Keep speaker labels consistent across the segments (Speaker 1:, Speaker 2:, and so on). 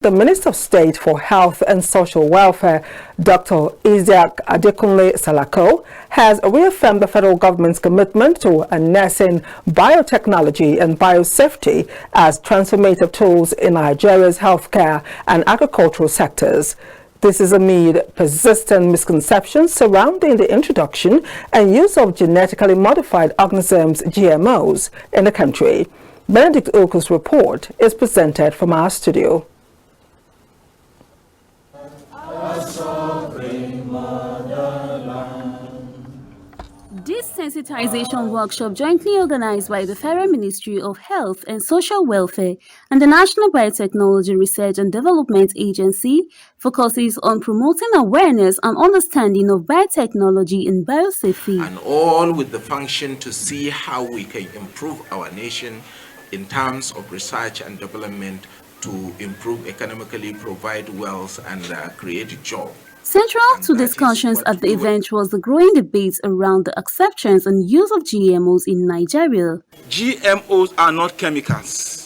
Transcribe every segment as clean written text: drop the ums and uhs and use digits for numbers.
Speaker 1: The Minister of State for Health and Social Welfare, Dr. Iziaq Adekunle Salako, has reaffirmed the federal government's commitment to harnessing biotechnology and biosafety as transformative tools in Nigeria's healthcare and agricultural sectors. This is amid persistent misconceptions surrounding the introduction and use of genetically modified organisms, GMOs, in the country. Benedict Oku's report is presented from our studio.
Speaker 2: This sensitization workshop, jointly organized by the Federal Ministry of Health and Social Welfare and the National Biotechnology Research and Development Agency, focuses on promoting awareness and understanding of biotechnology and biosafety.
Speaker 3: And all with the function to see how we can improve our nation in terms of research and development to improve economically, provide wealth, and create a job.
Speaker 2: Central to discussions at the event was the growing debates around the acceptance and use of GMOs in Nigeria.
Speaker 4: GMOs are not chemicals.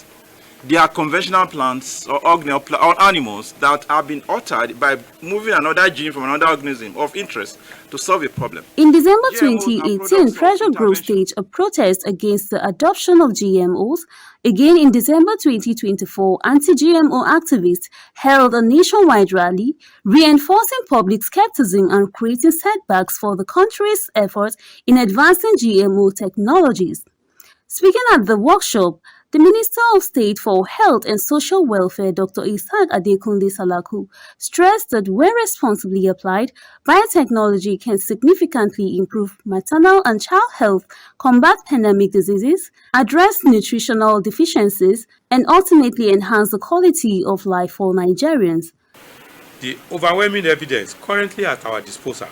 Speaker 4: They are conventional plants or animals that have been altered by moving another gene from another organism of interest to solve a problem.
Speaker 2: In December 2018, pressure groups staged a protest against the adoption of GMOs. Again, in December 2024, anti-GMO activists held a nationwide rally, reinforcing public skepticism and creating setbacks for the country's efforts in advancing GMO technologies. Speaking at the workshop, the Minister of State for Health and Social Welfare, Dr. Iziaq Adekunle Salako, stressed that when responsibly applied, biotechnology can significantly improve maternal and child health, combat pandemic diseases, address nutritional deficiencies, and ultimately enhance the quality of life for Nigerians.
Speaker 5: The overwhelming evidence currently at our disposal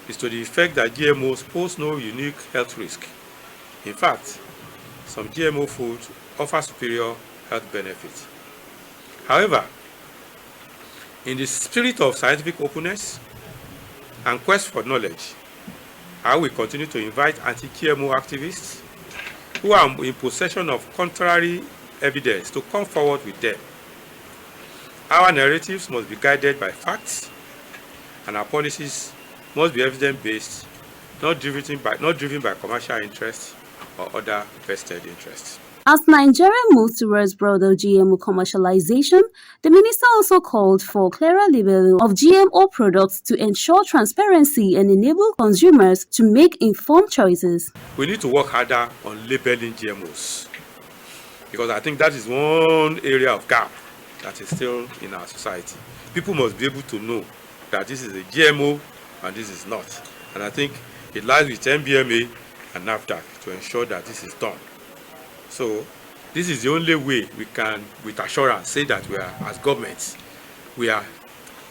Speaker 5: is to the effect that GMOs pose no unique health risk. In fact, some GMO foods offer superior health benefits. However, in the spirit of scientific openness and quest for knowledge, I will continue to invite anti-GMO activists who are in possession of contrary evidence to come forward with them. Our narratives must be guided by facts, and our policies must be evidence-based, not driven by commercial interests or other vested interests.
Speaker 2: As Nigeria moves towards broader GMO commercialization, the minister also called for clearer labeling of GMO products to ensure transparency and enable consumers to make informed choices.
Speaker 5: We need to work harder on labeling GMOs, because I think that is one area of gap that is still in our society. People must be able to know that this is a GMO and this is not. And I think it lies with NBMA and NAFDAC to ensure that this is done. So this is the only way we can, with assurance, say that we are, as governments, we are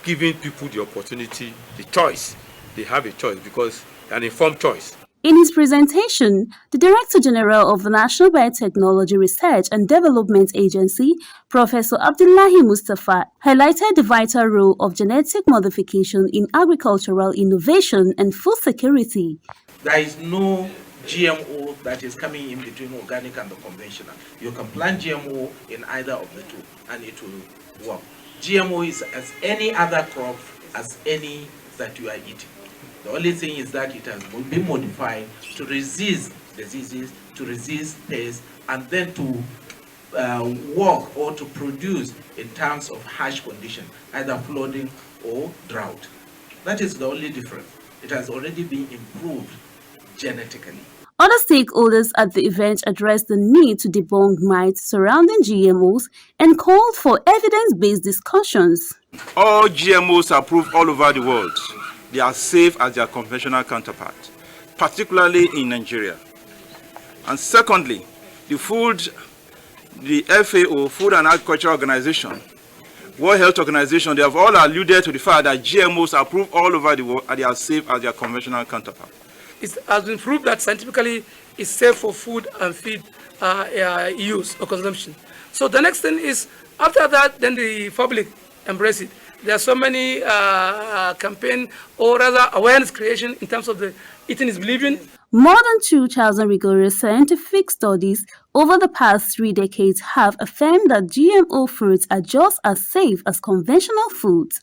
Speaker 5: giving people the opportunity, the choice. They have a choice, because an informed choice.
Speaker 2: In his presentation, the Director General of the National Biotechnology Research and Development Agency, Professor Abdullahi Mustafa, highlighted the vital role of genetic modification in agricultural innovation and food security.
Speaker 3: There is no GMO that is coming in between organic and the conventional. You can plant GMO in either of the two and it will work. GMO is as any other crop, as any that you are eating. The only thing is that it has been modified to resist diseases, to resist pests, and then to work or to produce in terms of harsh conditions, either flooding or drought. That is the only difference. It has already been improved genetically.
Speaker 2: Other stakeholders at the event addressed the need to debunk myths surrounding GMOs and called for evidence-based discussions.
Speaker 4: All GMOs are approved all over the world. They are safe as their conventional counterparts, particularly in Nigeria. And secondly, the FAO, Food and Agriculture Organization, World Health Organization, they have all alluded to the fact that GMOs are approved all over the world and they are safe as their conventional counterparts.
Speaker 6: It has been proved that scientifically it's safe for food and feed use or consumption. So the next thing is, after that, then the public embrace it. There are so many campaign or rather awareness creation in terms of the eating is believing.
Speaker 2: More than 2,000 rigorous scientific studies over the past 3 decades have affirmed that GMO foods are just as safe as conventional foods.